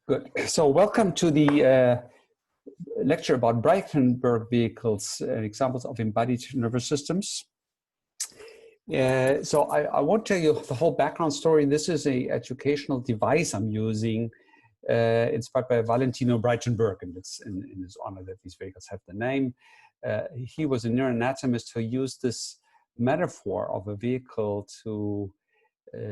Good. So welcome to the lecture about Braitenberg vehicles, examples of embodied nervous systems. So I won't tell you the whole background story. This is an educational device I'm using, inspired by Valentino Braitenberg, and it's in his honor that these vehicles have the name. He was a neuroanatomist who used this metaphor of a vehicle to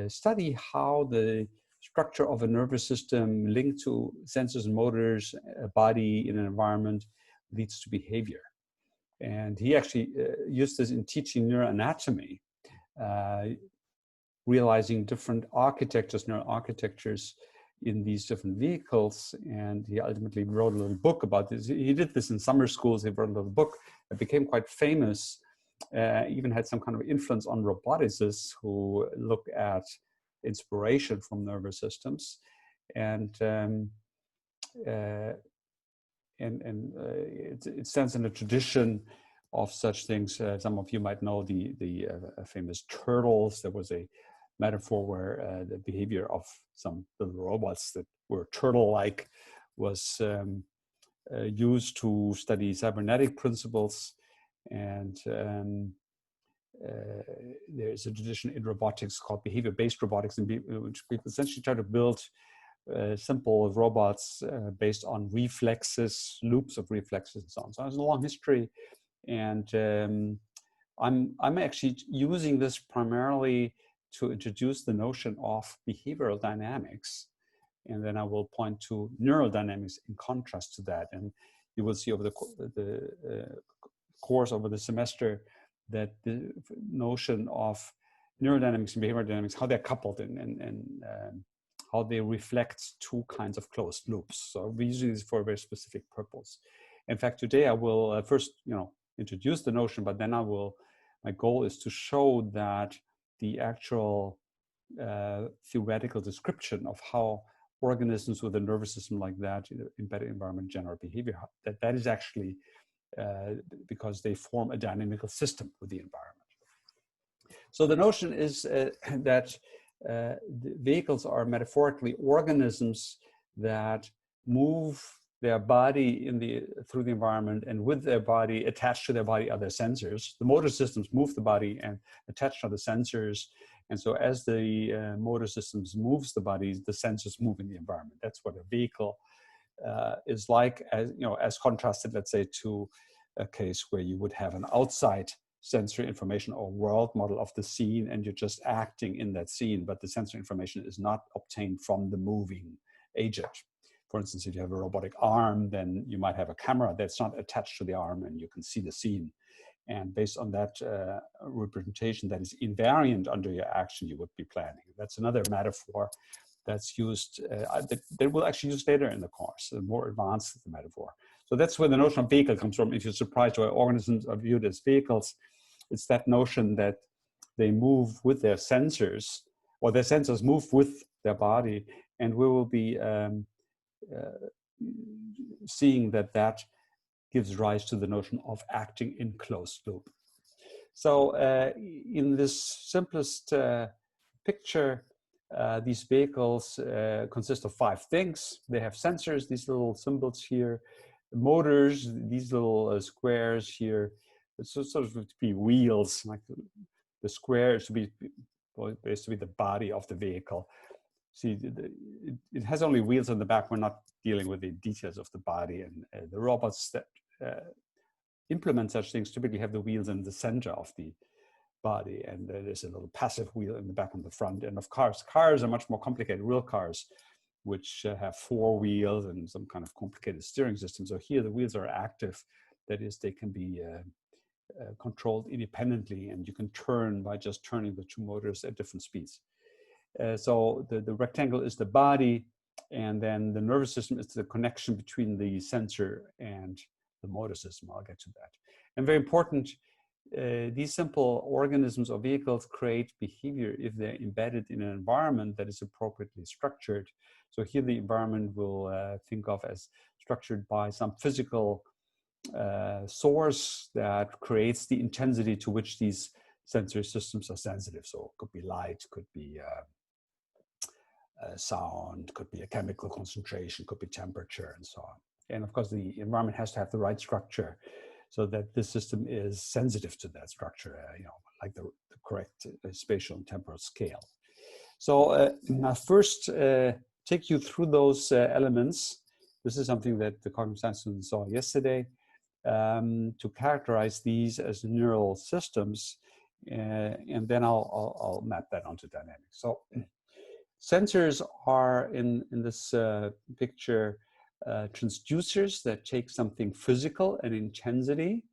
study how the structure of a nervous system linked to sensors and motors, a body in an environment leads to behavior. And he actually used this in teaching neuroanatomy, realizing different architectures, neural architectures in these different vehicles. And he ultimately wrote a little book about this. He did this in summer schools. He wrote a little book that became quite famous, even had some kind of influence on roboticists who look at inspiration from nervous systems, and it stands in a tradition of such things. Some of you might know the famous turtles. There was a metaphor where the behavior of some little robots that were turtle-like was used to study cybernetic principles, and there's a tradition in robotics called behavior-based robotics, in which people essentially try to build simple robots based on reflexes, loops of reflexes, and so on. So there's a long history, and I'm actually using this primarily to introduce the notion of behavioral dynamics, and then I will point to neurodynamics in contrast to that. And you will see over the course over the semester that the notion of neurodynamics and behavioral dynamics, how they're coupled and how they reflect two kinds of closed loops. So we use this for a very specific purpose. In fact, today I will first, introduce the notion, but then my goal is to show that the actual theoretical description of how organisms with a nervous system like that, embedded environment, generate behavior, that is actually because they form a dynamical system with the environment. So the notion is that the vehicles are metaphorically organisms that move their body through the environment, and with their body, attached to their body are their sensors. The motor systems move the body and attached are the sensors. And so as the motor systems moves the body, the sensors move in the environment. That's what a vehicle is like, as contrasted, let's say, to a case where you would have an outside sensory information or world model of the scene, and you're just acting in that scene, but the sensory information is not obtained from the moving agent. For instance, if you have a robotic arm, then you might have a camera that's not attached to the arm, and you can see the scene. And based on that representation that is invariant under your action, you would be planning. That's another metaphor that's used, that we'll actually use later in the course, more advanced metaphor. So that's where the notion of vehicle comes from. If you're surprised why organisms are viewed as vehicles, it's that notion that they move with their sensors, or their sensors move with their body, and we will be seeing that gives rise to the notion of acting in closed loop. So in this simplest picture, these vehicles consist of 5 things. They have sensors, these little symbols here, motors, these little squares here. It's sort of to be wheels, like the square is to be basically the body of the vehicle. See, it has only wheels on the back. We're not dealing with the details of the body, and the robots that implement such things typically have the wheels in the center of the body, and there's a little passive wheel in the back and the front. And of course, cars are much more complicated, real cars, which have 4 wheels and some kind of complicated steering system. So here the wheels are active. That is, they can be controlled independently, and you can turn by just turning the 2 motors at different speeds. So the rectangle is the body, and then the nervous system is the connection between the sensor and the motor system. I'll get to that. And very important, these simple organisms or vehicles create behavior if they're embedded in an environment that is appropriately structured. So here the environment we'll think of as structured by some physical source that creates the intensity to which these sensory systems are sensitive. So it could be light, could be sound, could be a chemical concentration, could be temperature, and so on. And of course, the environment has to have the right structure so that the system is sensitive to that structure, like the correct spatial and temporal scale. So I first take you through those elements. This is something that the cognitive science students saw yesterday, to characterize these as neural systems, and then I'll map that onto dynamics. So sensors are in this picture transducers that take something physical, an intensity,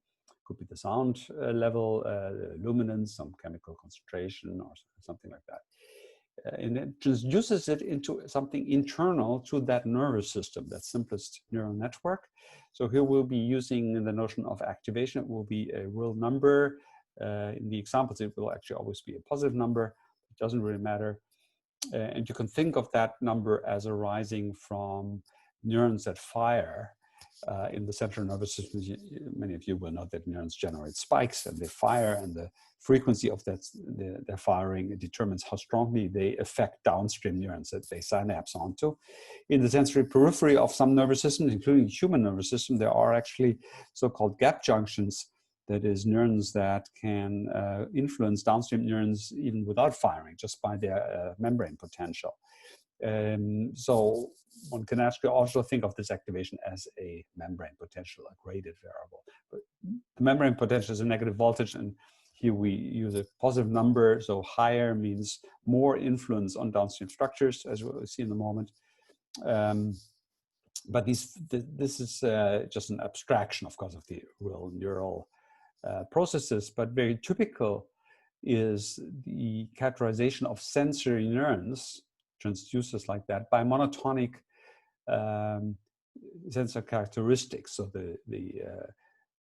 could be the sound level, luminance, some chemical concentration, or something like that. And it transduces it into something internal to that nervous system, that simplest neural network. So here we'll be using the notion of activation. It will be a real number. In the examples, it will actually always be a positive number. It doesn't really matter. And you can think of that number as arising from neurons that fire in the central nervous system. Many of you will know that neurons generate spikes and they fire, and the frequency of that, their firing determines how strongly they affect downstream neurons that they synapse onto. In the sensory periphery of some nervous systems, including the human nervous system, there are actually so-called gap junctions, that is, neurons that can influence downstream neurons even without firing, just by their membrane potential. So one can actually also think of this activation as a membrane potential, a graded variable. But the membrane potential is a negative voltage, and here we use a positive number. So higher means more influence on downstream structures, as we'll see in a moment. But this is just an abstraction, of course, of the real neural processes. But very typical is the characterization of sensory neurons, transducers like that, by monotonic sensor characteristics. So the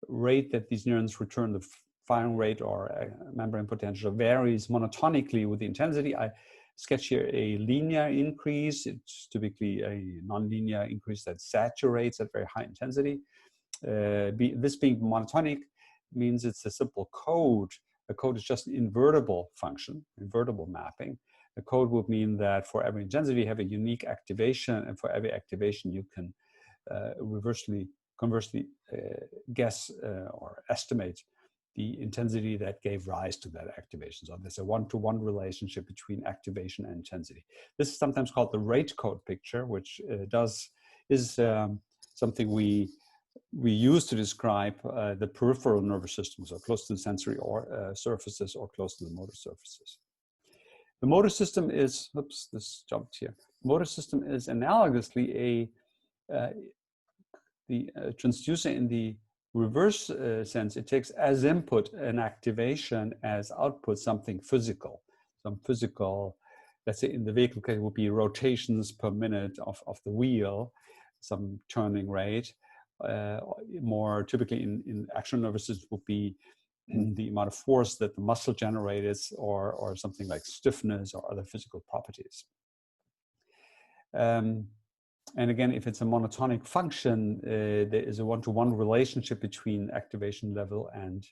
rate that these neurons return, the firing rate or membrane potential, varies monotonically with the intensity. I sketch here a linear increase. It's typically a nonlinear increase that saturates at very high intensity. This being monotonic means it's a simple code. A code is just an invertible function, invertible mapping. A code would mean that for every intensity you have a unique activation, and for every activation you can conversely guess or estimate the intensity that gave rise to that activation. So there's a one-to-one relationship between activation and intensity. This is sometimes called the rate code picture, which is something we use to describe the peripheral nervous system, so close to the sensory or surfaces or close to the motor surfaces. The motor system is, oops, this jumped here. Motor system is analogously the transducer in the reverse sense. It takes as input an activation, as output something physical. Some physical, let's say in the vehicle case, would be rotations per minute of the wheel, some turning rate. More typically in action nervous systems would be the amount of force that the muscle generates, or something like stiffness or other physical properties. And again, if it's a monotonic function, there is a one-to-one relationship between activation level and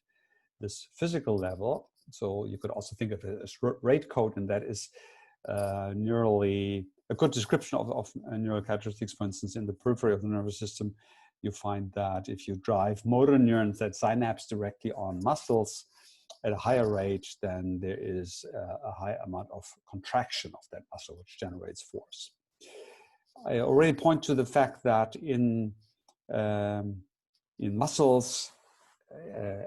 this physical level. So you could also think of it as rate code, and that is neurally a good description of neural characteristics. For instance, in the periphery of the nervous system, you find that if you drive motor neurons that synapse directly on muscles at a higher rate, then there is a high amount of contraction of that muscle, which generates force. I already point to the fact that in muscles,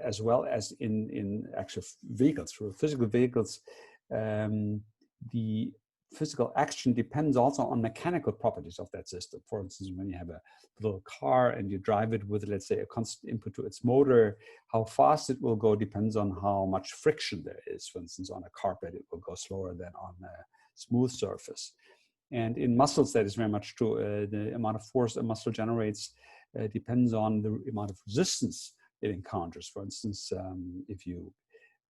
as well as in actual vehicles, for physical vehicles, the physical action depends also on mechanical properties of that system. For instance, when you have a little car and you drive it with, let's say, a constant input to its motor, how fast it will go depends on how much friction there is. For instance, on a carpet, it will go slower than on a smooth surface. And in muscles, that is very much true. The amount of force a muscle generates depends on the amount of resistance it encounters. For instance, if you,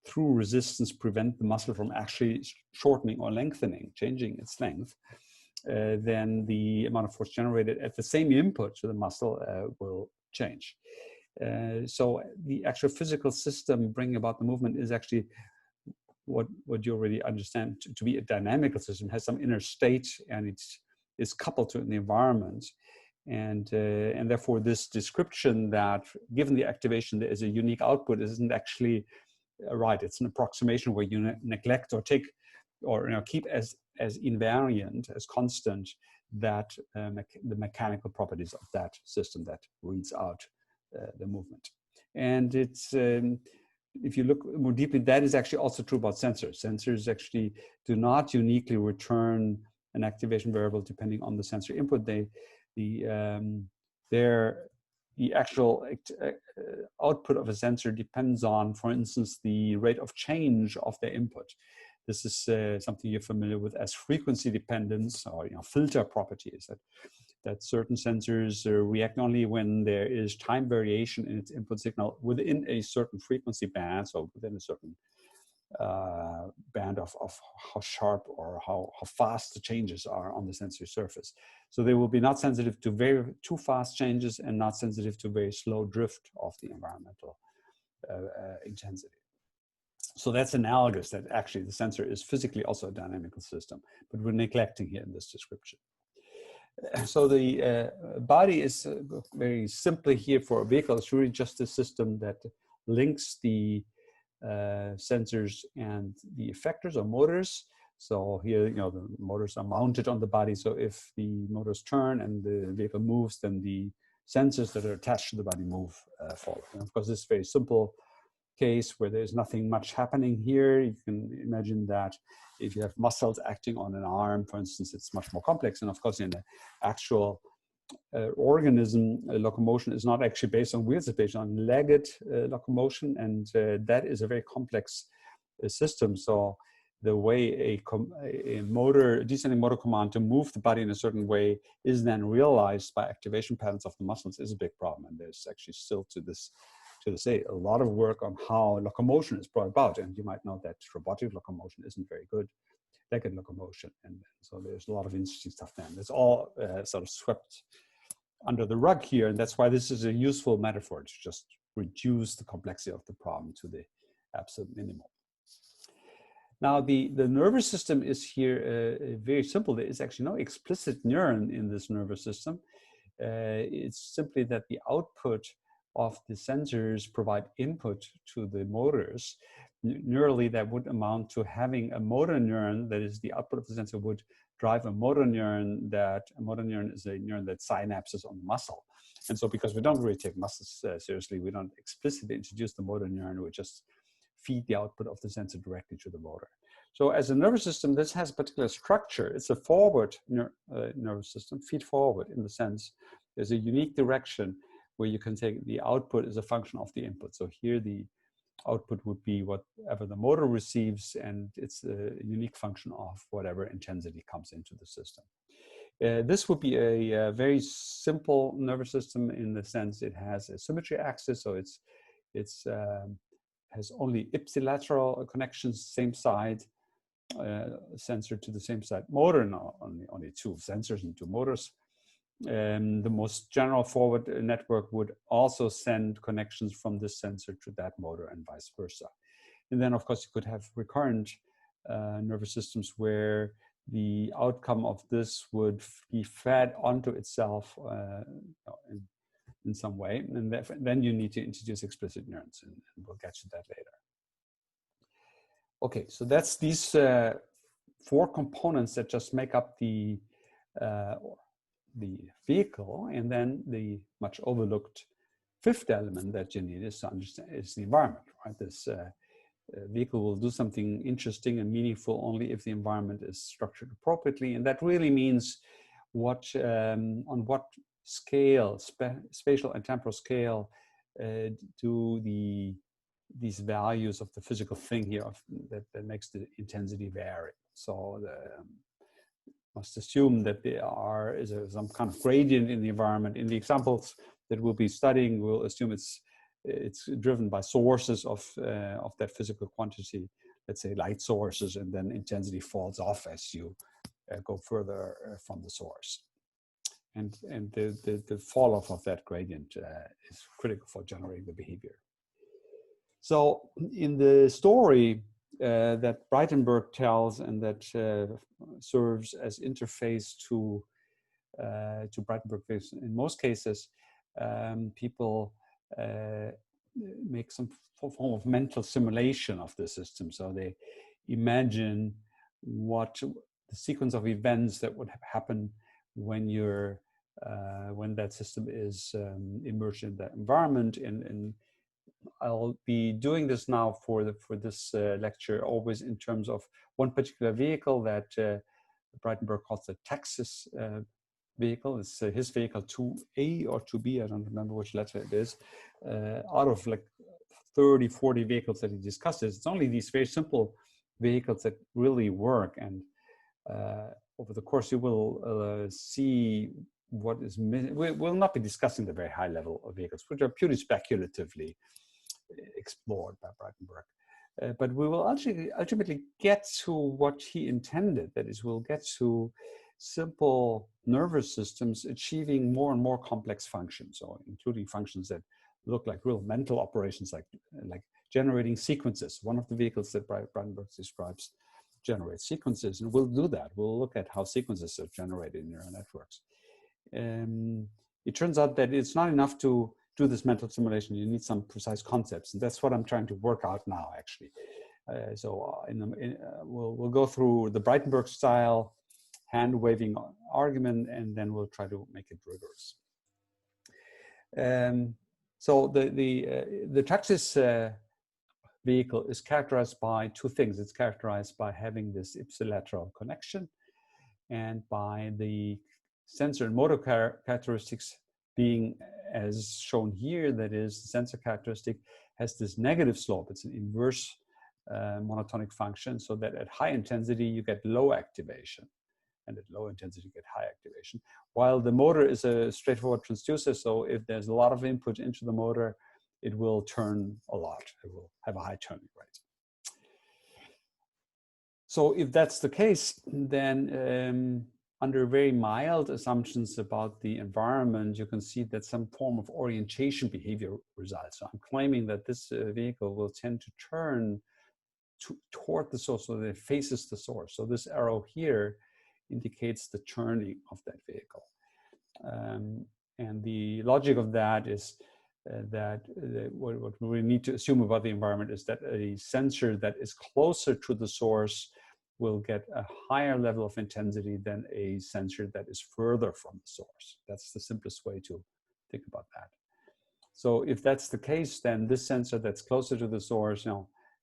through resistance, prevent the muscle from actually shortening or lengthening, changing its length, then the amount of force generated at the same input to the muscle will change. So the actual physical system bringing about the movement is actually what you already understand to be a dynamical system, has some inner state, and it's coupled to an environment. And therefore this description that given the activation there is a unique output isn't actually right. It's an approximation where you neglect or take or keep as invariant, as constant, that the mechanical properties of that system that reads out the movement. And it's if you look more deeply, that is actually also true about sensors. Sensors actually do not uniquely return an activation variable depending on the sensor input. The actual output of a sensor depends on, for instance, the rate of change of their input. This is something you're familiar with as frequency dependence, or filter properties. That certain sensors react only when there is time variation in its input signal within a certain frequency band, so within a certain band of how sharp or how fast the changes are on the sensory surface. So they will be not sensitive to too fast changes and not sensitive to very slow drift of the environmental intensity. So that's analogous, that actually the sensor is physically also a dynamical system, but we're neglecting here in this description. So the body is very simply here for a vehicle. It's really just a system that links the sensors and the effectors or motors. So here, the motors are mounted on the body. So if the motors turn and the vehicle moves, then the sensors that are attached to the body move forward. And of course, this is a very simple case where there's nothing much happening here. You can imagine that if you have muscles acting on an arm, for instance, it's much more complex. And of course, in the actual organism, locomotion is not actually based on wheels, it's based on legged locomotion, and that is a very complex system. So the way a descending motor command to move the body in a certain way is then realized by activation patterns of the muscles is a big problem. And there's actually still to this day a lot of work on how locomotion is brought about. And you might know that robotic locomotion isn't very good, legged locomotion. And so there's a lot of interesting stuff then. It's all sort of swept under the rug here. And that's why this is a useful metaphor to just reduce the complexity of the problem to the absolute minimum. Now, the nervous system is here very simple. There is actually no explicit neuron in this nervous system. It's simply that the output of the sensors provide input to the motors. Neurally, that would amount to having a motor neuron, that is the output of the sensor would drive a motor neuron. That a motor neuron is a neuron that synapses on the muscle. And so because we don't really take muscles seriously, we don't explicitly introduce the motor neuron, we just feed the output of the sensor directly to the motor. So as a nervous system, this has a particular structure. It's a forward nervous system, feed forward in the sense there's a unique direction where you can take the output as a function of the input. So here the output would be whatever the motor receives, and it's a unique function of whatever intensity comes into the system. This would be a very simple nervous system in the sense it has a symmetry axis, so it's has only ipsilateral connections, same side, sensor to the same side motor, no, only two sensors and two motors. The most general forward network would also send connections from this sensor to that motor and vice versa. And then, of course, you could have recurrent nervous systems where the outcome of this would be fed onto itself in some way. And then you need to introduce explicit neurons, and we'll get to that later. Okay, so that's these four components that just make up the vehicle, and then the much overlooked fifth element that you need is to understand is the environment, right? This vehicle will do something interesting and meaningful only if the environment is structured appropriately, and that really means on what scale, spatial and temporal scale, do these values of the physical thing here that makes the intensity vary. So must assume that there is some kind of gradient in the environment. In the examples that we'll be studying, we'll assume it's driven by sources of that physical quantity, let's say light sources, and then intensity falls off as you go further from the source. And the fall off of that gradient is critical for generating the behavior. So in the story, that Braitenberg tells and that serves as interface to Braitenberg. In most cases, people make some form of mental simulation of the system. So they imagine what the sequence of events that would happen when you're when that system is immersed in that environment. And I'll be doing this now for this lecture always in terms of one particular vehicle that Braitenberg calls the Texas vehicle. It's his vehicle 2A or 2B, I don't remember which letter it is. Out of like 30, 40 vehicles that he discusses, it's only these very simple vehicles that really work. And over the course, you will see what is missing. We'll not be discussing the very high level of vehicles, which are purely speculatively explored by Braitenberg. But we will ultimately get to what he intended. That is, we'll get to simple nervous systems achieving more and more complex functions, so including functions that look like real mental operations, like generating sequences. One of the vehicles that Braitenberg describes generates sequences, and we'll do that. We'll look at how sequences are generated in neural networks. It turns out that it's not enough to do this mental simulation. You need some precise concepts, and that's what I'm trying to work out now, actually. We'll go through the Braitenberg style hand-waving argument, and then we'll try to make it rigorous. So the Texas vehicle is characterized by two things. It's characterized by having this ipsilateral connection and by the sensor and motor characteristics being as shown here. That is, the sensor characteristic has this negative slope. It's an inverse monotonic function, so that at high intensity you get low activation, and at low intensity you get high activation. While the motor is a straightforward transducer, so if there's a lot of input into the motor, it will turn a lot. It will have a high turning rate. So if that's the case, then under very mild assumptions about the environment, you can see that some form of orientation behavior results. So I'm claiming that this vehicle will tend to turn toward the source, so that it faces the source. So this arrow here indicates the turning of that vehicle. And the logic of that is what we need to assume about the environment is that a sensor that is closer to the source will get a higher level of intensity than a sensor that is further from the source. That's the simplest way to think about that. So if that's the case, then this sensor that's closer to the source,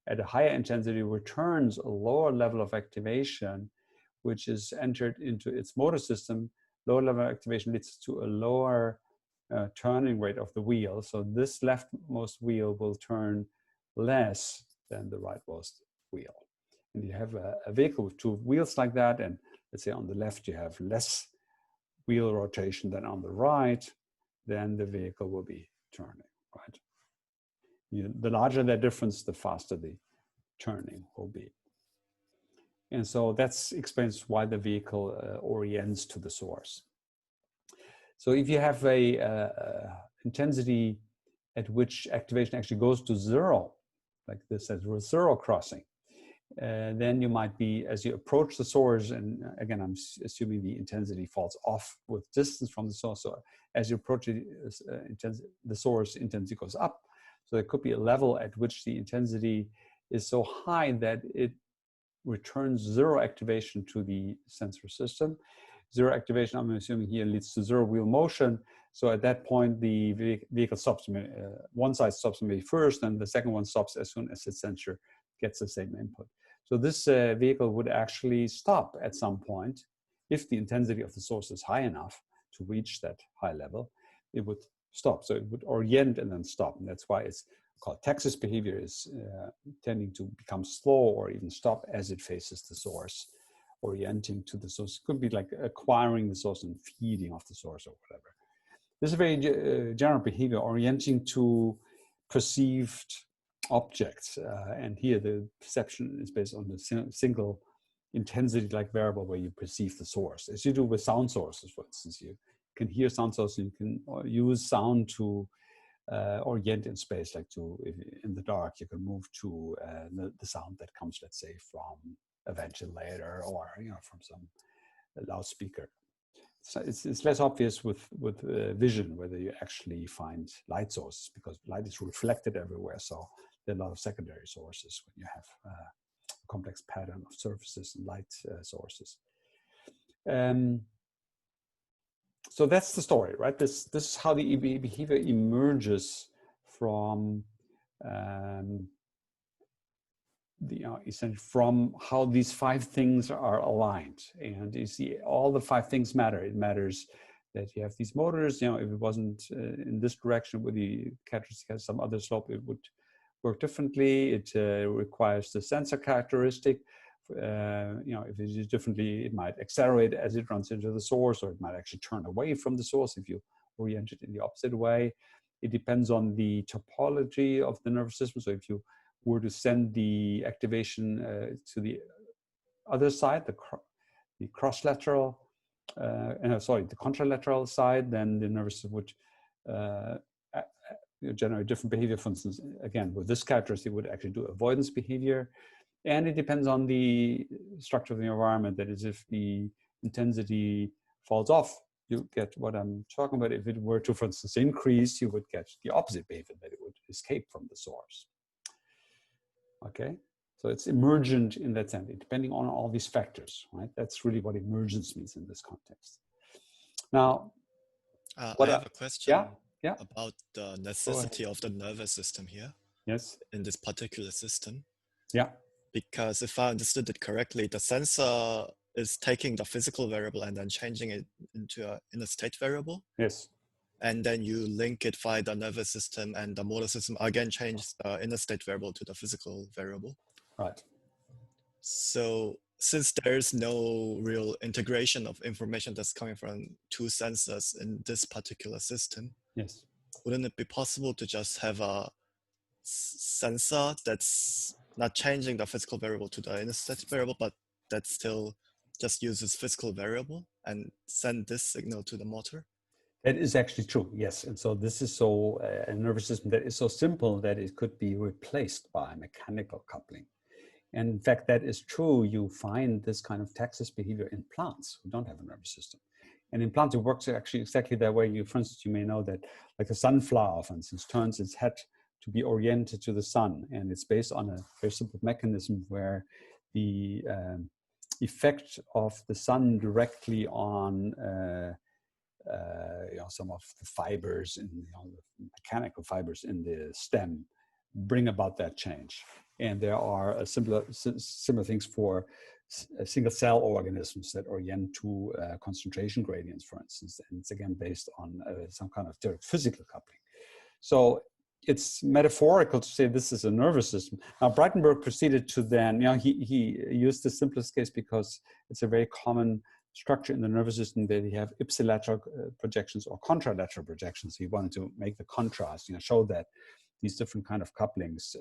at a higher intensity returns a lower level of activation, which is entered into its motor system. Lower level of activation leads to a lower turning rate of the wheel. So this leftmost wheel will turn less than the rightmost wheel. And you have a vehicle with two wheels like that, and let's say on the left you have less wheel rotation than on the right, then the vehicle will be turning, right? The larger that difference, the faster the turning will be. And so that explains why the vehicle orients to the source. So if you have a intensity at which activation actually goes to zero, like this as zero crossing, then you might be, as you approach the source, and again, I'm assuming the intensity falls off with distance from the source. So as you approach the source, intensity goes up. So there could be a level at which the intensity is so high that it returns zero activation to the sensor system. Zero activation, I'm assuming here, leads to zero wheel motion. So at that point, the vehicle stops. One side stops maybe first, and the second one stops as soon as the sensor gets the same input. So this vehicle would actually stop at some point. If the intensity of the source is high enough to reach that high level, it would stop. So it would orient and then stop. And that's why it's called Texas behavior, is tending to become slow or even stop as it faces the source, orienting to the source. It could be like acquiring the source and feeding off the source or whatever. This is a very general behavior, orienting to perceived objects. And here the perception is based on the single intensity-like variable where you perceive the source. As you do with sound sources, for instance, you can hear sound sources, you can use sound to orient in space, like in the dark, you can move to the sound that comes, let's say, from a ventilator or from some loudspeaker. So it's less obvious with vision whether you actually find light sources, because light is reflected everywhere. So there are a lot of secondary sources when you have a complex pattern of surfaces and light sources. So that's the story, right? This is how the behavior emerges from essentially from how these 5 things are aligned. And you see, all the 5 things matter. It matters that you have these motors. If it wasn't in this direction with the characteristic has some other slope, it would work differently. It requires the sensor characteristic. If it is differently, it might accelerate as it runs into the source, or it might actually turn away from the source if you orient it in the opposite way. It depends on the topology of the nervous system. So if you were to send the activation to the other side, the contralateral side, then the nervous system would generate different behavior. For instance, again, with this characteristic, it would actually do avoidance behavior. And it depends on the structure of the environment. That is, if the intensity falls off, you get what I'm talking about. If it were to, for instance, increase, you would get the opposite behavior, that it would escape from the source. Okay, so it's emergent in that sense, depending on all these factors, right? That's really what emergence means in this context. Now, I have a question about the necessity of the nervous system here. Yes. In this particular system. Yeah. Because if I understood it correctly, the sensor is taking the physical variable and then changing it into an inner state variable. Yes. And then you link it via the nervous system, and the motor system again changes the inner state variable to the physical variable. Right. So since there's no real integration of information that's coming from 2 sensors in this particular system, yes, wouldn't it be possible to just have a sensor that's not changing the physical variable to the inner state variable, but that still just uses physical variable and send this signal to the motor? That is actually true, yes. And so this is so a nervous system that is so simple that it could be replaced by mechanical coupling. And in fact, that is true. You find this kind of taxis behavior in plants who don't have a nervous system. And in plants, it works actually exactly that way. For instance, you may know that like a sunflower, for instance, turns its head to be oriented to the sun. And it's based on a very simple mechanism where the effect of the sun directly on some of the fibers and the mechanical fibers in the stem bring about that change. And there are similar things for single cell organisms that orient to concentration gradients, for instance. And it's again based on some kind of direct physical coupling. So it's metaphorical to say this is a nervous system. Now, Braitenberg proceeded to then, he used the simplest case because it's a very common structure in the nervous system that you have ipsilateral projections or contralateral projections. He wanted to make the contrast, show that these different kind of couplings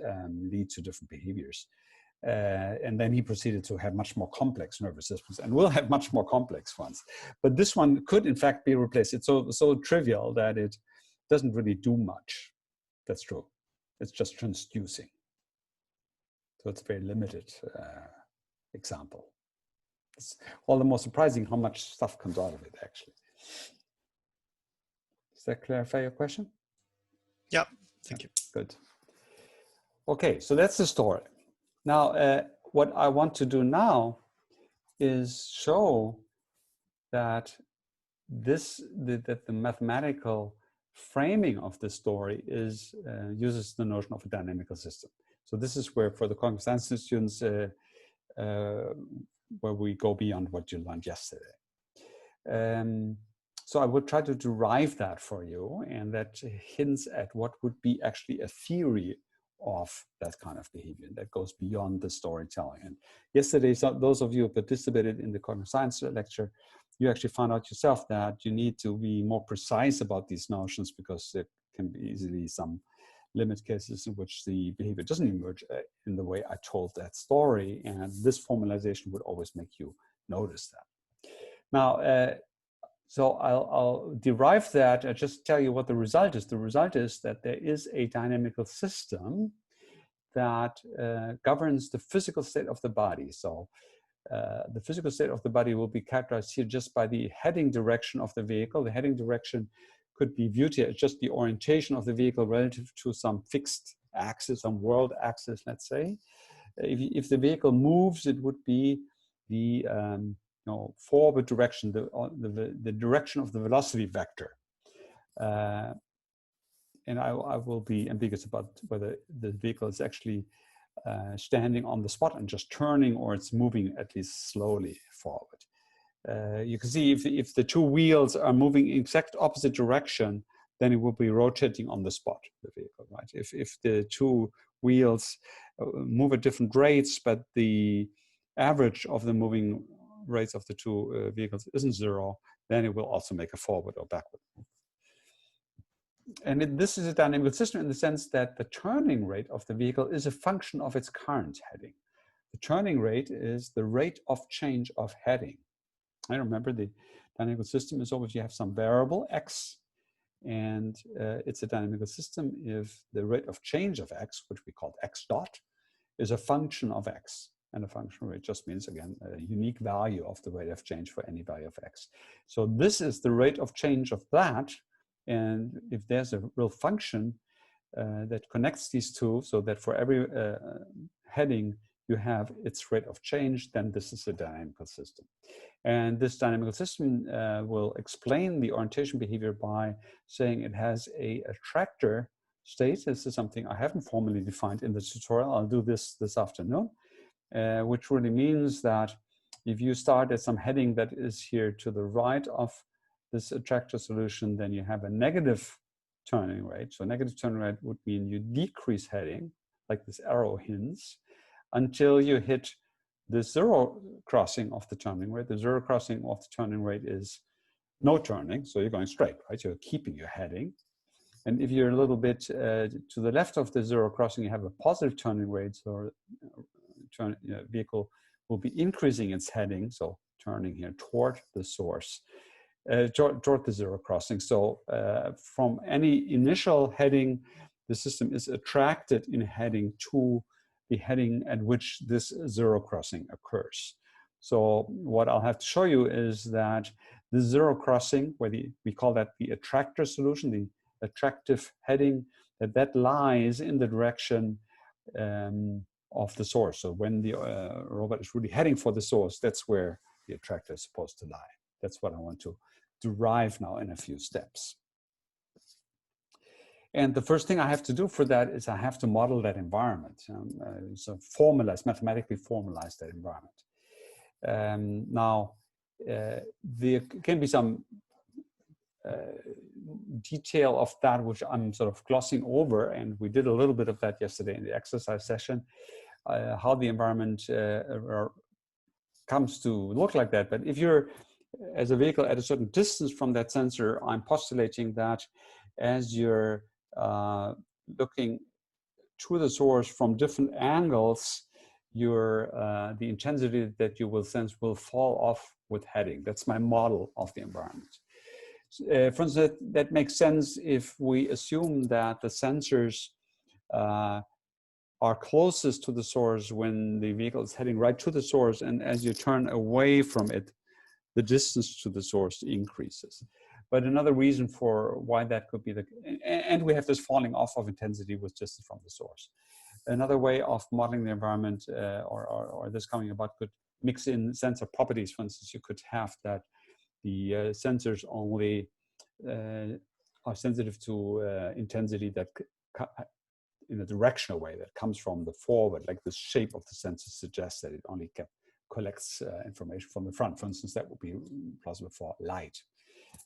lead to different behaviors. And then he proceeded to have much more complex nervous systems, and will have much more complex ones. But this one could, in fact, be replaced. It's so trivial that it doesn't really do much. That's true. It's just transducing. So it's a very limited example. It's all the more surprising how much stuff comes out of it, actually. Does that clarify your question? Yeah, thank you. Good. Okay, so that's the story. Now, what I want to do now is show that that the mathematical framing of the story uses the notion of a dynamical system. So this is where, for the cognitive science students, where we go beyond what you learned yesterday. So I would try to derive that for you, and that hints at what would be actually a theory of that kind of behavior that goes beyond the storytelling. And yesterday, those of you who participated in the cognitive science lecture, you actually found out yourself that you need to be more precise about these notions, because there can be easily some limit cases in which the behavior doesn't emerge in the way I told that story. And this formalization would always make you notice that. Now, So I'll derive that and just tell you what the result is. The result is that there is a dynamical system that governs the physical state of the body. So the physical state of the body will be characterized here just by the heading direction of the vehicle. The heading direction could be viewed here as just the orientation of the vehicle relative to some fixed axis, some world axis, let's say. If the vehicle moves, it would be the forward direction, the direction of the velocity vector. And I will be ambiguous about whether the vehicle is actually standing on the spot and just turning, or it's moving at least slowly forward. You can see if the two wheels are moving in exact opposite direction, then it will be rotating on the spot, the vehicle, right? If the two wheels move at different rates, but the average of the moving rates of the two vehicles isn't zero, then it will also make a forward or backward move. And this is a dynamical system in the sense that the turning rate of the vehicle is a function of its current heading. The turning rate is the rate of change of heading. I remember the dynamical system is always you have some variable x, and it's a dynamical system if the rate of change of x, which we call x dot, is a function of x. And a function rate just means, again, a unique value of the rate of change for any value of x. So this is the rate of change of that. And if there's a real function that connects these two, so that for every heading you have its rate of change, then this is a dynamical system. And this dynamical system will explain the orientation behavior by saying it has a attractor state. This is something I haven't formally defined in the tutorial. I'll do this afternoon, which really means that if you start at some heading that is here to the right of this attractor solution, then you have a negative turning rate. So negative turning rate would mean you decrease heading, like this arrow hints, until you hit the zero crossing of the turning rate. The zero crossing of the turning rate is no turning, so you're going straight, right? You're keeping your heading. And if you're a little bit to the left of the zero crossing, you have a positive turning rate, so vehicle will be increasing its heading, so turning here toward the source. Toward the zero crossing. So from any initial heading, the system is attracted in heading to the heading at which this zero crossing occurs. So what I'll have to show you is that the zero crossing, where we call that the attractor solution, the attractive heading, that lies in the direction of the source. So when the robot is really heading for the source, that's where the attractor is supposed to lie. That's what I want to derive now in a few steps. And the first thing I have to do for that is I have to model that environment. So mathematically formalize that environment. Now, there can be some detail of that which I'm sort of glossing over, and we did a little bit of that yesterday in the exercise session, how the environment comes to look like that. But if you're as a vehicle at a certain distance from that sensor, I'm postulating that as you're looking to the source from different angles, the intensity that you will sense will fall off with heading. That's my model of the environment. For instance, that makes sense if we assume that the sensors are closest to the source when the vehicle is heading right to the source, and as you turn away from it, the distance to the source increases. But another reason for why that could be and we have this falling off of intensity with distance from the source. Another way of modeling the environment or this coming about could mix in sensor properties. For instance, you could have that the sensors only are sensitive to intensity that in a directional way that comes from the forward, like the shape of the sensor suggests that it only collects information from the front. For instance, that would be plausible for light,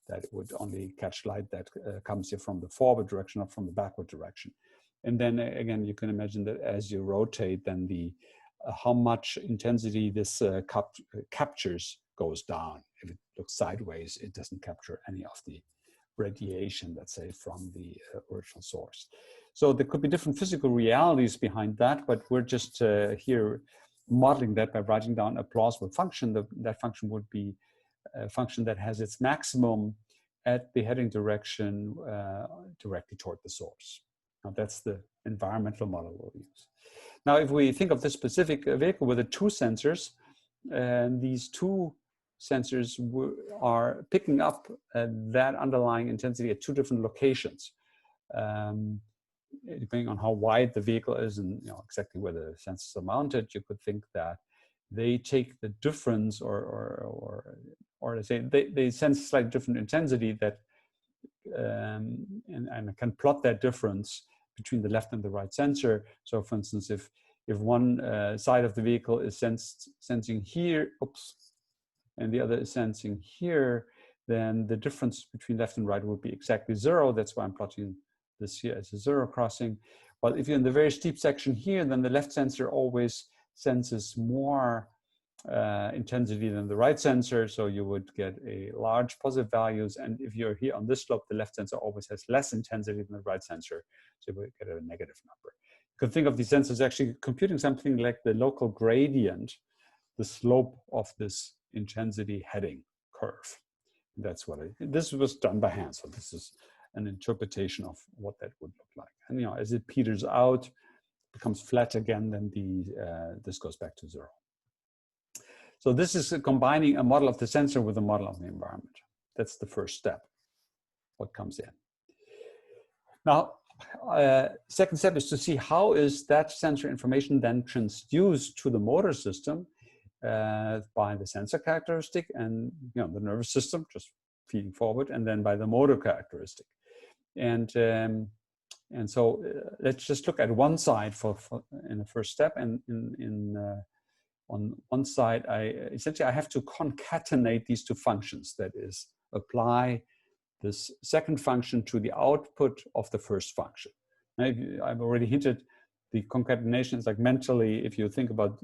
that it would only catch light that comes here from the forward direction, not from the backward direction. And then again, you can imagine that as you rotate, then how much intensity this captures goes down. If it looks sideways, it doesn't capture any of the radiation, let's say, from the original source. So there could be different physical realities behind that, but we're just here modeling that by writing down a plausible function. That function would be function that has its maximum at the heading direction directly toward the source. Now that's the environmental model we'll use. Now, if we think of this specific vehicle with the two sensors, and these two sensors are picking up that underlying intensity at two different locations. Depending on how wide the vehicle is and exactly where the sensors are mounted, you could think that they take the difference, or let's say they sense slightly different intensity that, and can plot that difference between the left and the right sensor. So, for instance, if one side of the vehicle is sensing here, and the other is sensing here, then the difference between left and right would be exactly 0. That's why I'm plotting this here as a 0 crossing. But if you're in the very steep section here, then the left sensor always senses more intensity than the right sensor, so you would get a large positive values. And if you're here on this slope, the left sensor always has less intensity than the right sensor, so you would get a negative number. You could think of these sensors actually computing something like the local gradient, the slope of this intensity heading curve. That's what this was done by hand, so this is an interpretation of what that would look like. And as it peters out, becomes flat again, then this goes back to 0. So this is combining a model of the sensor with a model of the environment. That's the first step, what comes in. Now, second step is to see how is that sensor information then transduced to the motor system by the sensor characteristic and the nervous system just feeding forward, and then by the motor characteristic. And so let's just look at one side in the first step. And on one side, I have to concatenate these two functions. That is, apply this second function to the output of the first function. Now, I've already hinted the concatenation is like mentally, if you think about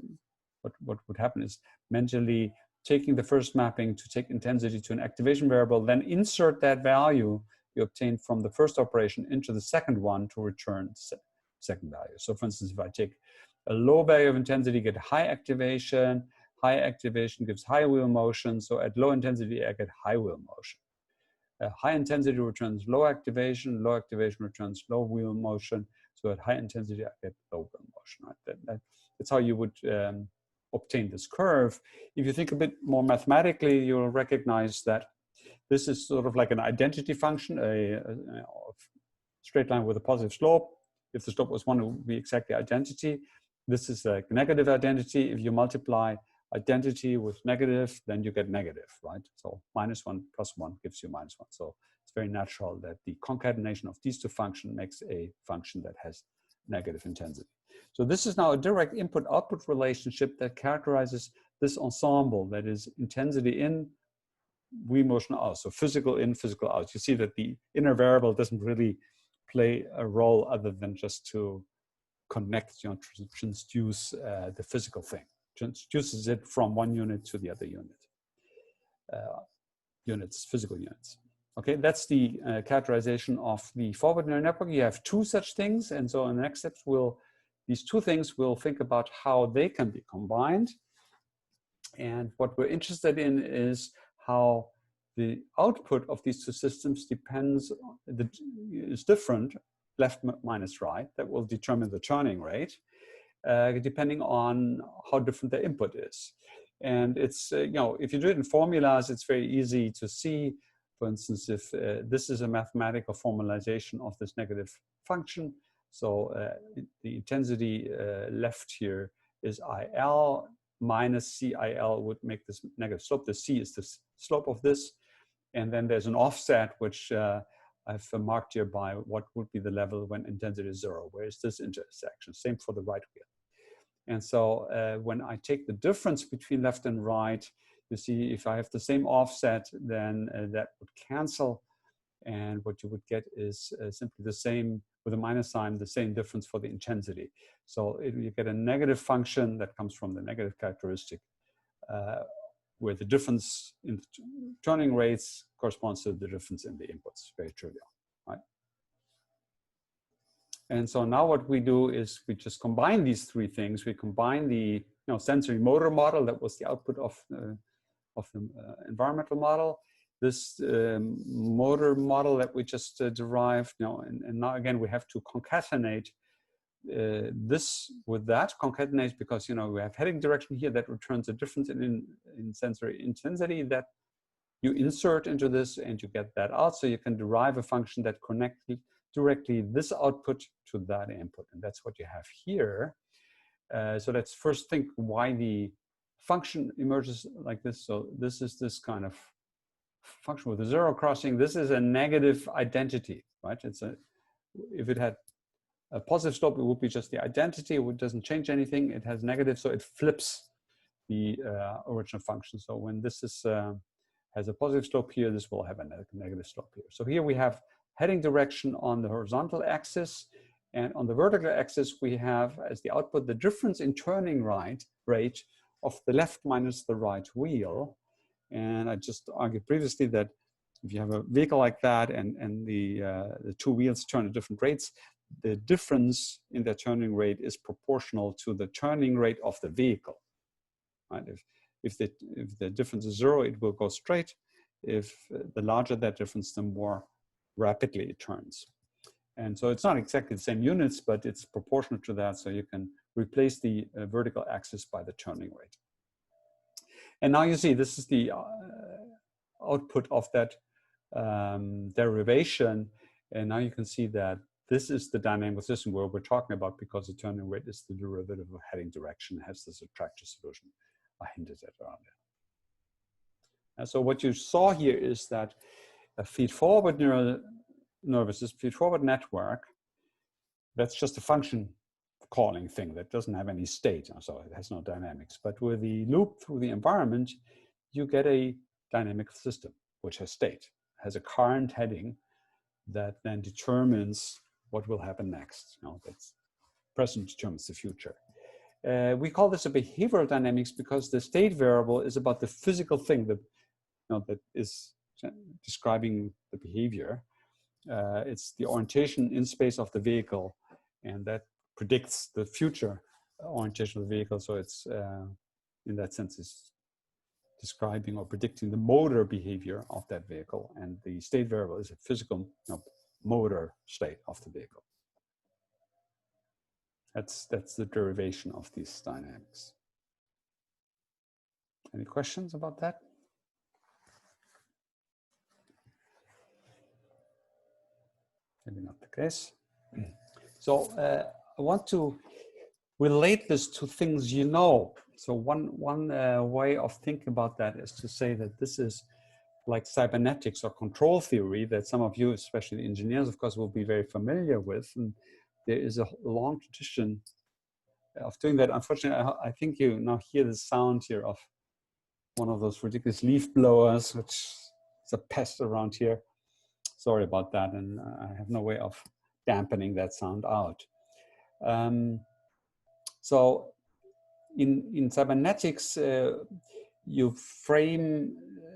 what would happen is mentally taking the first mapping to take intensity to an activation variable, then insert that value you obtained from the first operation into the second one to return second value. So for instance, if I take a low value of intensity, get high activation gives high wheel motion. So at low intensity, I get high wheel motion. High intensity returns low activation returns low wheel motion. So at high intensity, I get low wheel motion. Right? That's how you would obtain this curve. If you think a bit more mathematically, you'll recognize that this is sort of like an identity function, a straight line with a positive slope. If the slope was 1, it would be exactly identity. This is a negative identity. If you multiply identity with negative, then you get negative, right? So -1 + 1 gives you -1. So it's very natural that the concatenation of these two functions makes a function that has negative intensity. So this is now a direct input-output relationship that characterizes this ensemble, that is intensity in, wheel motion out. So physical in, physical out. You see that the inner variable doesn't really play a role other than just to connect, transduce the physical thing. Transduces it from one unit to the other unit. Physical units. Okay, that's the characterization of the forward neural network. You have two such things, and so in the next steps, these two things we'll think about how they can be combined. And what we're interested in is how the output of these two systems is different, left minus right. That will determine the turning rate, depending on how different the input is. And it's, if you do it in formulas, it's very easy to see. For instance, if this is a mathematical formalization of this negative function, so the intensity left here is IL minus CIL would make this negative slope. The C is the slope of this. And then there's an offset, which I've marked here by what would be the level when intensity is 0. Where is this intersection? Same for the right wheel. And so when I take the difference between left and right, you see if I have the same offset, then that would cancel. And what you would get is simply the same, with a minus sign, the same difference for the intensity. So you get a negative function that comes from the negative characteristic, where the difference in turning rates corresponds to the difference in the inputs. Very trivial, right? And so now what we do is we just combine these three things. We combine the sensory motor model that was the output of of the environmental model. This motor model that we just derived, and now again we have to concatenate this with that, concatenate because we have heading direction here that returns a difference in sensory intensity that you insert into this and you get that out. So you can derive a function that connects directly this output to that input. And that's what you have here. So let's first think why the function emerges like this. So this is this kind of function with a zero crossing. This is a negative identity, right? If it had a positive slope, it would be just the identity. It doesn't change anything. It has negative, so it flips the original function. So when this is has a positive slope here, this will have a negative slope here. So here we have heading direction on the horizontal axis, and on the vertical axis we have as the output the difference in turning rate of the left minus the right wheel. And I just argued previously that if you have a vehicle like that and the two wheels turn at different rates, the difference in their turning rate is proportional to the turning rate of the vehicle. Right? If the difference is zero, it will go straight. If the larger that difference, the more rapidly it turns. And so it's not exactly the same units, but it's proportional to that. So you can replace the vertical axis by the turning rate. And now you see this is the output of that derivation. And now you can see that this is the dynamical system where we're talking about, because the turning rate is the derivative of heading direction, has this attractor solution I hinted at earlier. And so what you saw here is that a feed-forward nervous system, feed-forward network, that's just a function calling thing that doesn't have any state, so it has no dynamics. But with the loop through the environment, you get a dynamic system which has state, has a current heading that then determines what will happen next. That's present determines the future. We call this a behavioral dynamics because the state variable is about the physical thing that that is describing the behavior. It's the orientation in space of the vehicle, and that predicts the future orientation of the vehicle. So it's in that sense is describing or predicting the motor behavior of that vehicle, and the state variable is a physical motor state of the vehicle. That's the derivation of these dynamics. Any questions about that? Maybe not the case. So I want to relate this to things you know. So one way of thinking about that is to say that this is like cybernetics or control theory that some of you, especially engineers, of course, will be very familiar with. And there is a long tradition of doing that. Unfortunately, I think you now hear the sound here of one of those ridiculous leaf blowers, which is a pest around here. Sorry about that, and I have no way of dampening that sound out. So in cybernetics, you frame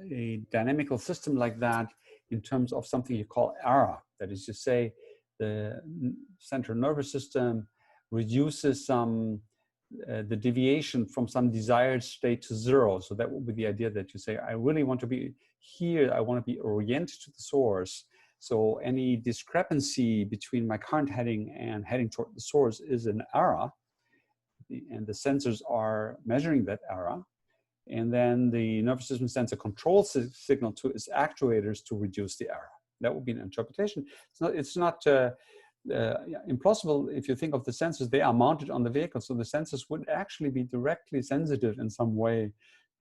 a dynamical system like that in terms of something you call error. That is to say, the central nervous system reduces the deviation from some desired state to zero. So that would be the idea that you say, I really want to be here, I want to be oriented to the source. So any discrepancy between my current heading and heading toward the source is an error. And the sensors are measuring that error. And then the nervous system sends a control signal to its actuators to reduce the error. That would be an interpretation. It's not implausible if you think of the sensors. They are mounted on the vehicle. So the sensors would actually be directly sensitive in some way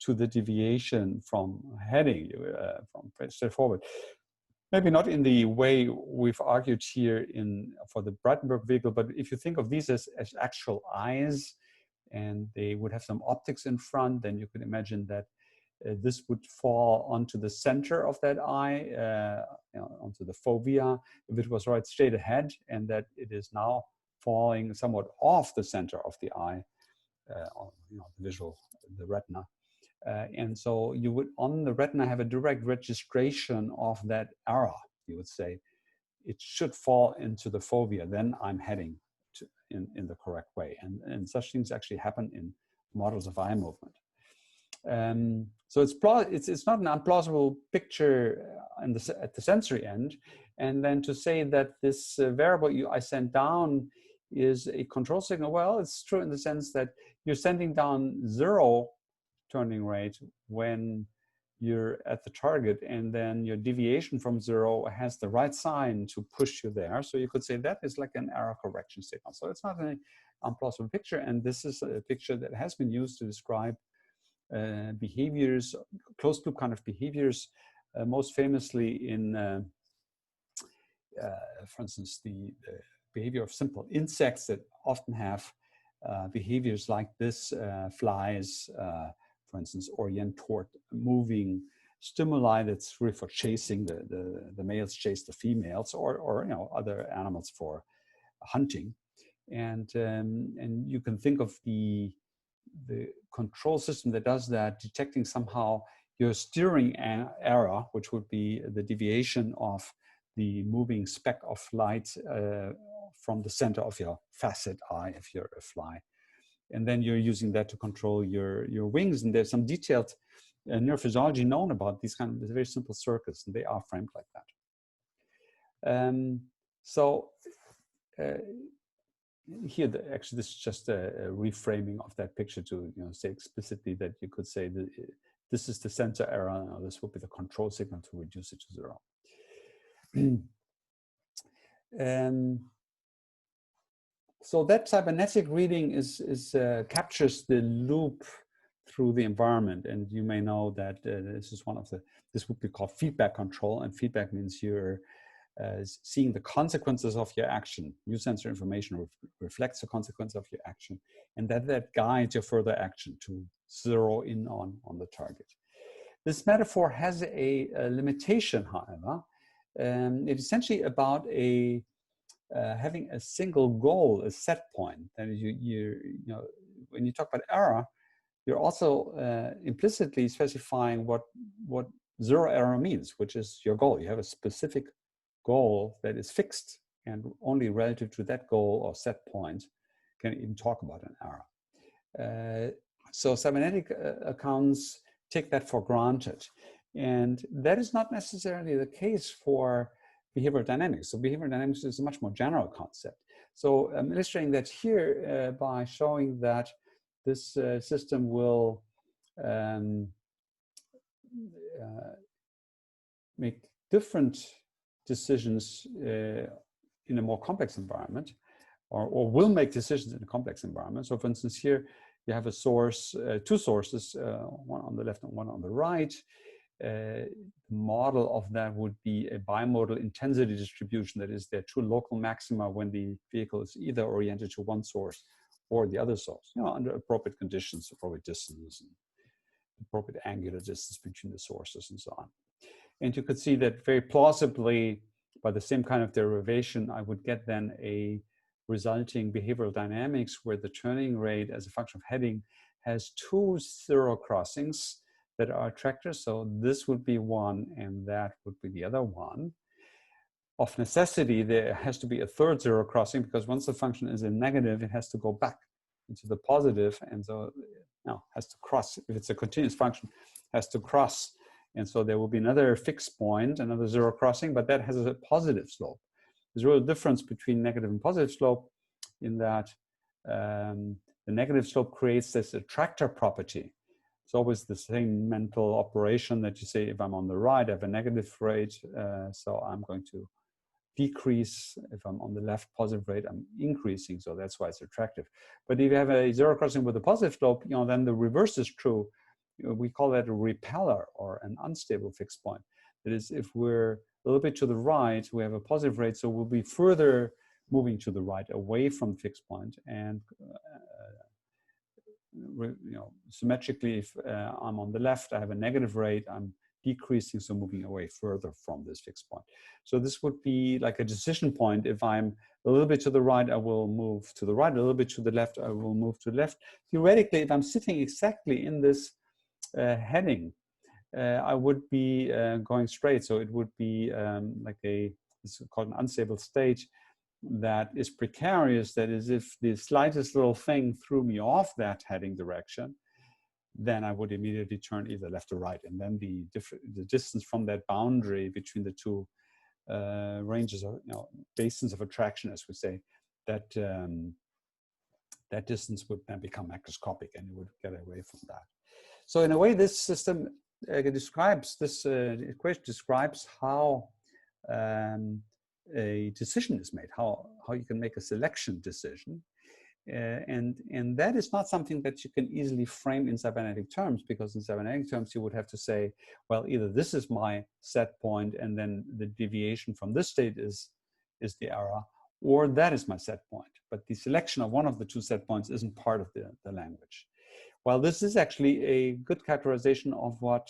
to the deviation from heading, from straightforward. Maybe not in the way we've argued here for the Braitenberg vehicle, but if you think of these as actual eyes, and they would have some optics in front, then you could imagine that this would fall onto the center of that eye, onto the fovea, if it was right straight ahead, and that it is now falling somewhat off the center of the eye, the retina. And so you would, on the retina, have a direct registration of that error. You would say, it should fall into the fovea, then I'm heading in the correct way. And such things actually happen in models of eye movement. So it's not an unplausible picture at the sensory end. And then to say that this variable I sent down is a control signal, well, it's true in the sense that you're sending down 0 turning rate when you're at the target, and then your deviation from 0 has the right sign to push you there. So you could say that is like an error correction signal. So it's not an unplausible picture, and this is a picture that has been used to describe behaviors, closed loop kind of behaviors, most famously in, for instance, the behavior of simple insects that often have behaviors like this. Flies, for instance, orient toward moving stimuli that's really for chasing. The males chase the females, or you know, other animals for hunting. And you can think of the control system that does that, detecting somehow your steering error, which would be the deviation of the moving speck of light from the center of your facet eye if you're a fly. And then you're using that to control your wings. And there's some detailed neurophysiology known about these kind of very simple circuits, and they are framed like that. Here, actually, this is just a reframing of that picture to say explicitly that you could say that this is the sensor error, and this would be the control signal to reduce it to 0. So that cybernetic reading captures the loop through the environment, and you may know that this would be called feedback control, and feedback means you're seeing the consequences of your action. New sensor information reflects the consequence of your action, and that guides your further action to zero in on the target. This metaphor has a limitation, however. It's essentially about having a single goal, a set point. And when you talk about error, you're also implicitly specifying what zero error means, which is your goal. You have a specific goal that is fixed, and only relative to that goal or set point can you even talk about an error. So cybernetic accounts take that for granted, and that is not necessarily the case for behavioral dynamics. So behavioral dynamics is a much more general concept. So I'm illustrating that here by showing that this system will make different decisions in a more complex environment, or will make decisions in a complex environment. So for instance, here you have a source, two sources, one on the left and one on the right. The model of that would be a bimodal intensity distribution. That is, there are two local maxima when the vehicle is either oriented to one source or the other source, under appropriate conditions, appropriate distance, and appropriate angular distance between the sources and so on. And you could see that very plausibly, by the same kind of derivation, I would get then a resulting behavioral dynamics where the turning rate as a function of heading has two zero crossings that are attractors. So this would be one and that would be the other one. Of necessity, there has to be a third zero crossing, because once the function is in negative, it has to go back into the positive, and so has to cross. If it's a continuous function, has to cross. And so there will be another fixed point, another zero crossing, but that has a positive slope. There's a real difference between negative and positive slope in that the negative slope creates this attractor property. It's always the same mental operation that you say, if I'm on the right, I have a negative rate, so I'm going to decrease. If I'm on the left, positive rate, I'm increasing, so that's why it's attractive. But if you have a zero crossing with a positive slope, then the reverse is true. We call that a repeller, or an unstable fixed point. That is, if we're a little bit to the right, we have a positive rate, so we'll be further moving to the right, away from the fixed point. And symmetrically, if I'm on the left, I have a negative rate, I'm decreasing, so moving away further from this fixed point. So this would be like a decision point. If I'm a little bit to the right, I will move to the right. A little bit to the left, I will move to the left. Theoretically, if I'm sitting exactly in this heading, I would be going straight. So it would be like it's called an unstable state that is precarious. That is, if the slightest little thing threw me off that heading direction, then I would immediately turn either left or right. And then the distance from that boundary between the two ranges of, basins of attraction, as we say, that that distance would then become macroscopic, and you would get away from that. So in a way, this system describes, this equation describes how a decision is made, how you can make a selection decision. And that is not something that you can easily frame in cybernetic terms, because in cybernetic terms you would have to say, well, either this is my set point and then the deviation from this state is the error, or that is my set point. But the selection of one of the two set points isn't part of the language. Well, this is actually a good characterization of what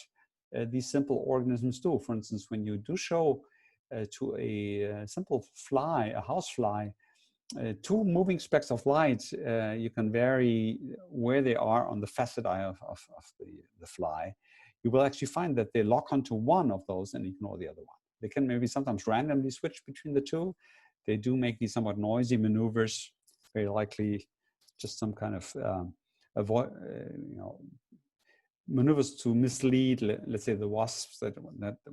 these simple organisms do. For instance, when you do show to a simple fly, a housefly, two moving specks of light, you can vary where they are on the facet eye of the fly. You will actually find that they lock onto one of those and ignore the other one. They can maybe sometimes randomly switch between the two. They do make these somewhat noisy maneuvers, very likely just some kind of maneuvers to mislead, let's say, the wasps that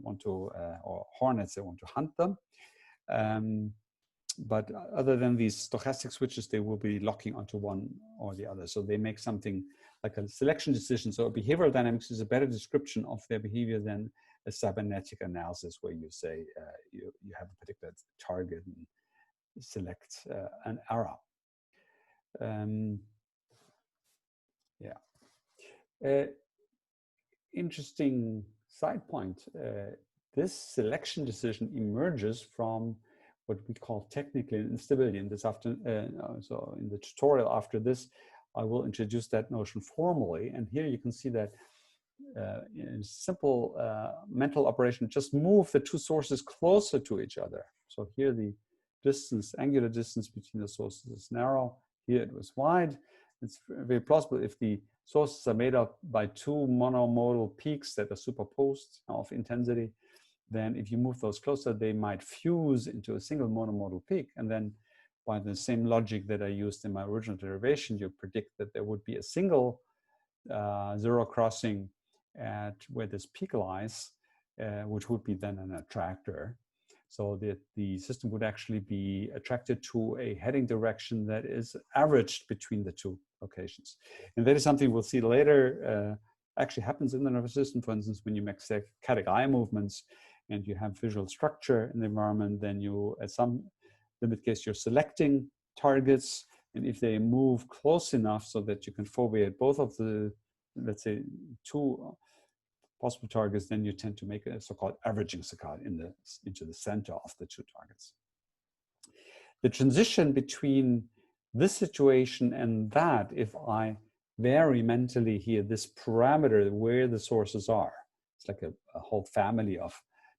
want to, or hornets that want to hunt them. But other than these stochastic switches, they will be locking onto one or the other. So they make something like a selection decision. So behavioral dynamics is a better description of their behavior than a cybernetic analysis, where you say you have a particular target and select an error. Interesting side point. This selection decision emerges from what we call technical instability. And this so in the tutorial after this, I will introduce that notion formally. And here you can see that in a simple mental operation, just move the two sources closer to each other. So here the distance, angular distance between the sources is narrow. Here it was wide. It's very plausible if the sources are made up by two monomodal peaks that are superposed of intensity. Then if you move those closer, they might fuse into a single monomodal peak. And then by the same logic that I used in my original derivation, you predict that there would be a single zero crossing at where this peak lies, which would be then an attractor. So that the system would actually be attracted to a heading direction that is averaged between the two locations. And that is something we'll see later actually happens in the nervous system. For instance, when you make saccadic eye movements and you have visual structure in the environment, then you, at some limit case, you're selecting targets. And if they move close enough so that you can foveate both of the, let's say, two possible targets, then you tend to make a so-called averaging saccade into the center of the two targets. The transition between this situation and that, if I vary mentally here this parameter where the sources are, it's like a whole family of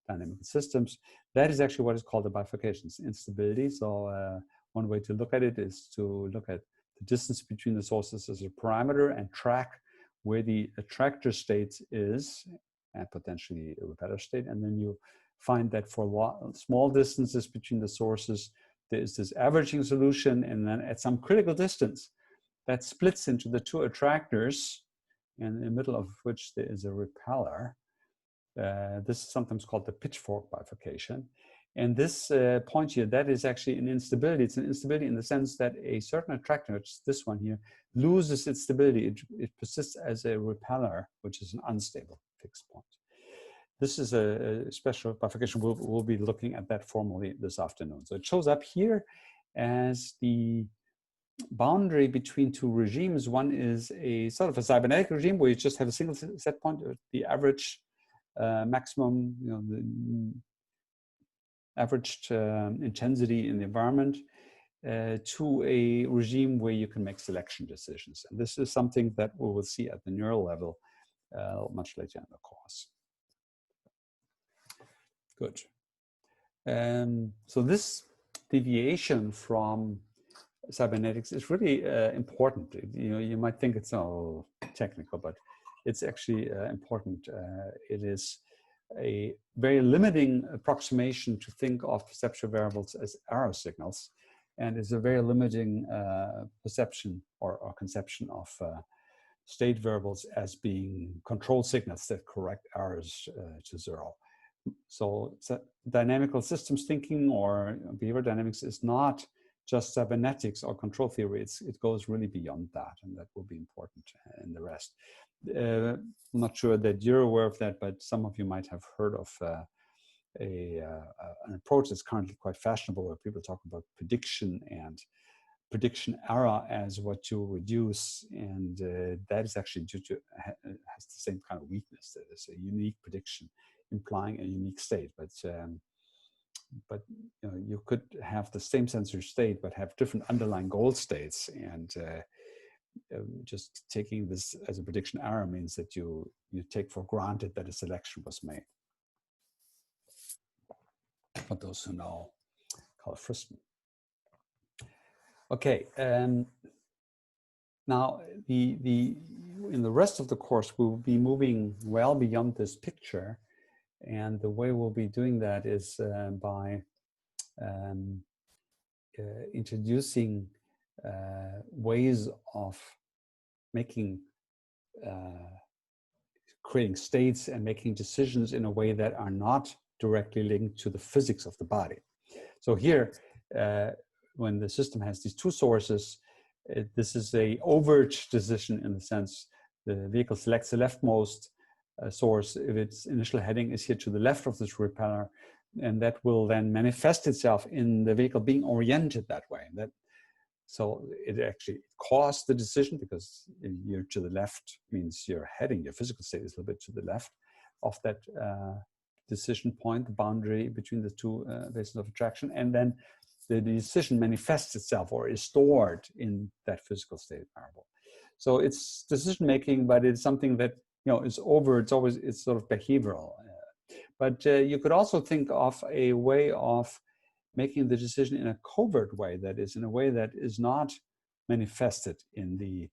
dynamic systems, that is actually what is called the bifurcation instability. So one way to look at it is to look at the distance between the sources as a parameter and track where the attractor state is, and potentially a repeller state. And then you find that for small distances between the sources, there is this averaging solution. And then at some critical distance, that splits into the two attractors, and in the middle of which there is a repeller. This is sometimes called the pitchfork bifurcation. And this point here, that is actually an instability. It's an instability in the sense that a certain attractor, which is this one here, loses its stability. It persists as a repeller, which is an unstable fixed point. This is a special bifurcation. We'll be looking at that formally this afternoon. So it shows up here as the boundary between two regimes. One is a sort of a cybernetic regime where you just have a single set point, the average maximum, the averaged intensity in the environment, to a regime where you can make selection decisions. And this is something that we will see at the neural level much later in the course. Good. So this deviation from cybernetics is really important. You might think it's so technical, but it's actually important. It is a very limiting approximation to think of perceptual variables as error signals, and is a very limiting perception or conception of state variables as being control signals that correct errors to zero. So dynamical systems thinking or behavior dynamics is not just cybernetics or control theory. It goes really beyond that, and that will be important in the rest. I'm not sure that you're aware of that, but some of you might have heard of an approach that's currently quite fashionable, where people talk about prediction and prediction error as what you reduce, and that is actually due to has the same kind of weakness. That is a unique prediction implying a unique state, but you know, you could have the same sensor state but have different underlying goal states, and just taking this as a prediction error means that you take for granted that a selection was made. For those who know Carl Frisman. Okay, now in the rest of the course we will be moving well beyond this picture, and the way we'll be doing that is by introducing ways of making creating states and making decisions in a way that are not directly linked to the physics of the body. So here, when the system has these two sources, this is a overt decision in the sense the vehicle selects the leftmost source if its initial heading is here to the left of this repeller, and that will then manifest itself in the vehicle being oriented that way. So it actually caused the decision, because you're to the left means your heading, your physical state is a little bit to the left of that decision point, the boundary between the two bases of attraction, and then the decision manifests itself or is stored in that physical state variable. So it's decision making, but it's something that, you know, is over. It's sort of behavioral. But you could also think of a way of making the decision in a covert way, that is, in a way that is not manifested in the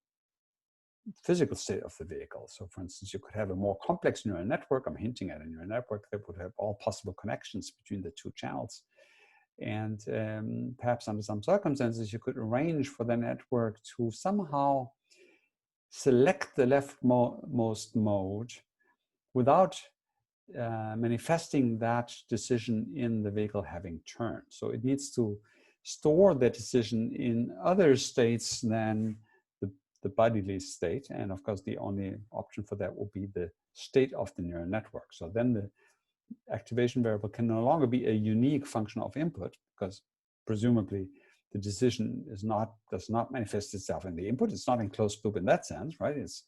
physical state of the vehicle. So for instance, you could have a more complex neural network. I'm hinting at a neural network that would have all possible connections between the two channels. And perhaps under some circumstances, you could arrange for the network to somehow select the leftmost mode without manifesting that decision in the vehicle having turned. So it needs to store that decision in other states than the bodily state. And of course, the only option for that will be the state of the neural network. So then the activation variable can no longer be a unique function of input, because presumably the decision does not manifest itself in the input. It's not in closed loop in that sense, right? It's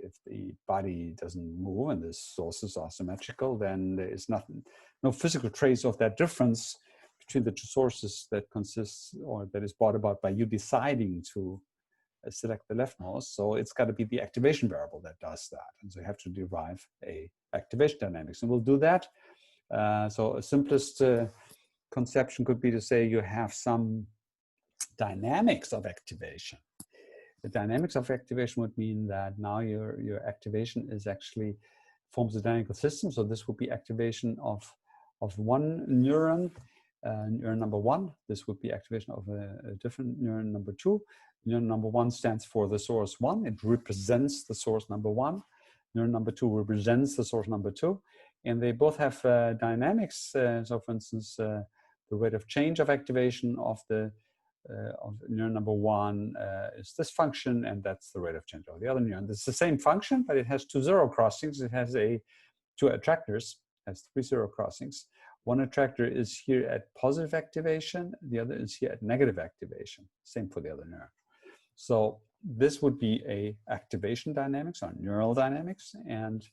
if the body doesn't move and the sources are symmetrical, then there is no physical trace of that difference between the two sources that consists or that is brought about by you deciding to select the leftmost. So it's got to be the activation variable that does that. And so you have to derive a activation dynamics, and we'll do that. So a simplest conception could be to say you have some dynamics of activation. The dynamics of activation would mean that now your activation is actually forms a dynamical system. So this would be activation of one neuron, neuron number one. This would be activation of a different neuron number two. Neuron number one stands for the source one. It represents the source number one. Neuron number two represents the source number two. And they both have dynamics. So for instance, the rate of change of activation of neuron number one is this function, and that's the rate of change of the other neuron. It's the same function, but it has two zero crossings. It has two attractors, has 3 zero crossings. One attractor is here at positive activation, the other is here at negative activation. Same for the other neuron. So this would be a activation dynamics or neural dynamics, and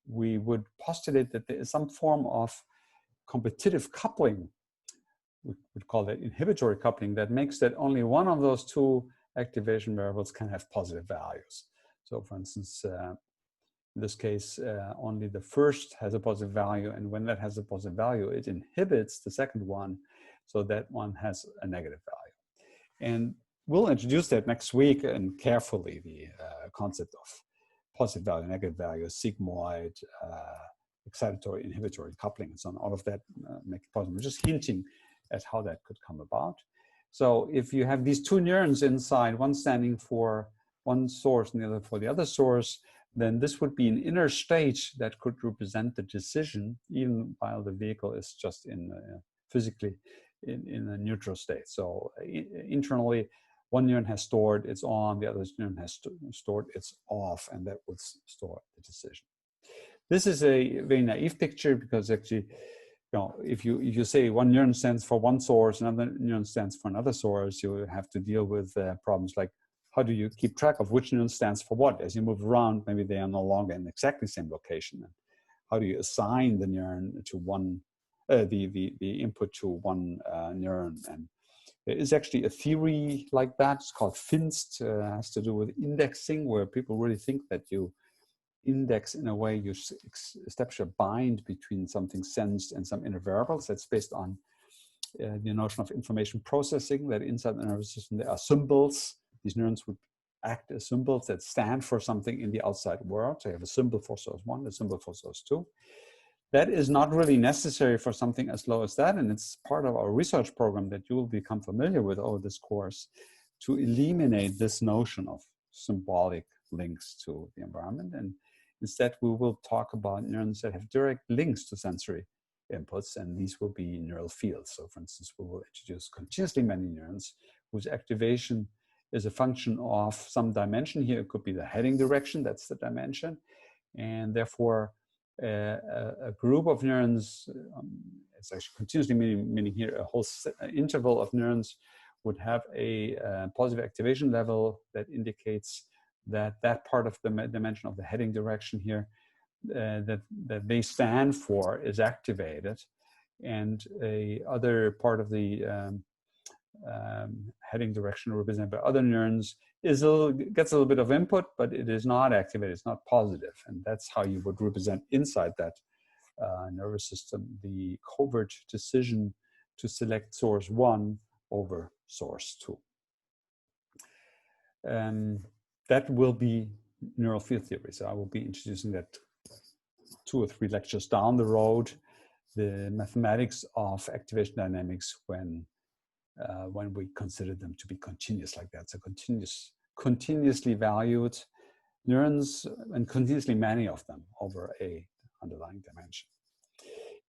we would postulate that there is some form of competitive coupling. We would call that inhibitory coupling, that makes that only one of those two activation variables can have positive values. So for instance, in this case, only the first has a positive value, and when that has a positive value, it inhibits the second one, so that one has a negative value. And we'll introduce that next week, and carefully, the concept of positive value, negative value, sigmoid, excitatory, inhibitory coupling, and so on. All of that make it possible. We're just hinting at how that could come about. So if you have these two neurons inside, one standing for one source and the other for the other source, then this would be an inner state that could represent the decision, even while the vehicle is just in physically in a neutral state. So internally, one neuron has stored its on, the other neuron has stored its off, and that would store the decision. This is a very naive picture because actually, if you say one neuron stands for one source, another neuron stands for another source, you have to deal with problems like how do you keep track of which neuron stands for what? As you move around, maybe they are no longer in exactly the same location. And how do you assign the neuron to one, the input to one neuron? And there is actually a theory like that. It's called FINST. Has to do with indexing, where people really think that you index in a way you establish a bind between something sensed and some inner variables. That's based on the notion of information processing, that inside the nervous system there are symbols. These neurons would act as symbols that stand for something in the outside world. So you have a symbol for source 1, a symbol for source 2. That is not really necessary for something as low as that, and it's part of our research program that you will become familiar with over this course to eliminate this notion of symbolic links to the environment. And instead, we will talk about neurons that have direct links to sensory inputs, and these will be neural fields. So for instance, we will introduce continuously many neurons whose activation is a function of some dimension. Here it could be the heading direction, that's the dimension. And therefore, a group of neurons, it's actually continuously meaning here a whole interval of neurons would have a positive activation level that indicates that that part of the dimension of the heading direction here that they stand for is activated, and a other part of the heading direction represented by other neurons gets a little bit of input, but it is not activated, it's not positive. And that's how you would represent inside that nervous system the covert decision to select source 1 over source 2. That will be neural field theory. So I will be introducing that 2 or 3 lectures down the road, the mathematics of activation dynamics when we consider them to be continuous like that. So continuously valued neurons, and continuously many of them over a underlying dimension.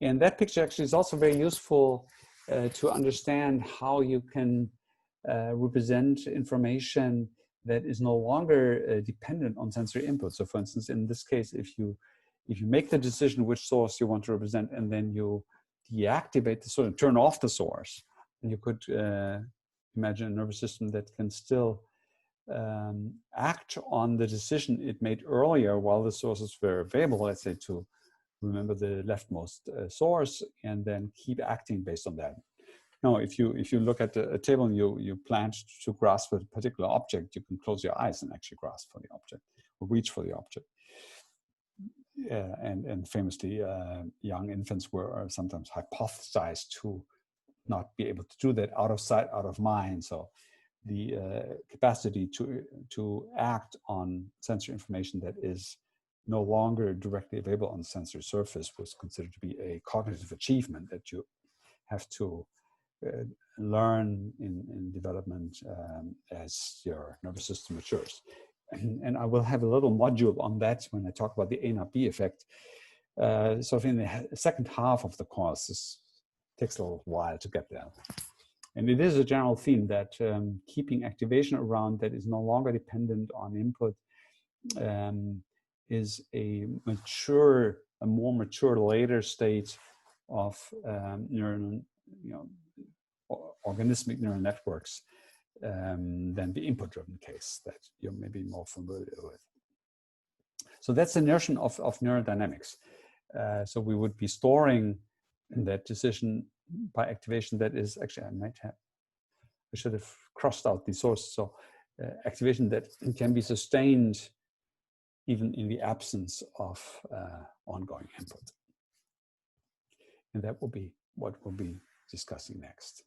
And that picture actually is also very useful to understand how you can represent information that is no longer dependent on sensory input. So for instance, in this case, if you make the decision which source you want to represent, and then you deactivate the source, turn off the source, and you could imagine a nervous system that can still act on the decision it made earlier while the sources were available, let's say to remember the leftmost source, and then keep acting based on that. Now, if you look at a table and you plan to grasp a particular object, you can close your eyes and actually grasp for the object or reach for the object. And famously, young infants were sometimes hypothesized to not be able to do that out of sight, out of mind. So the capacity to act on sensory information that is no longer directly available on the sensory surface was considered to be a cognitive achievement that you have to learn in development as your nervous system matures. And I will have a little module on that when I talk about the A not B effect. So in the second half of the course, this takes a little while to get there. And it is a general theme that keeping activation around that is no longer dependent on input is a more mature later state of neural, organismic neural networks than the input-driven case that you're maybe more familiar with. So that's the notion of neurodynamics. So we would be storing that decision by activation that is actually, I should have crossed out the source. So activation that can be sustained even in the absence of ongoing input. And that will be what we'll be discussing next.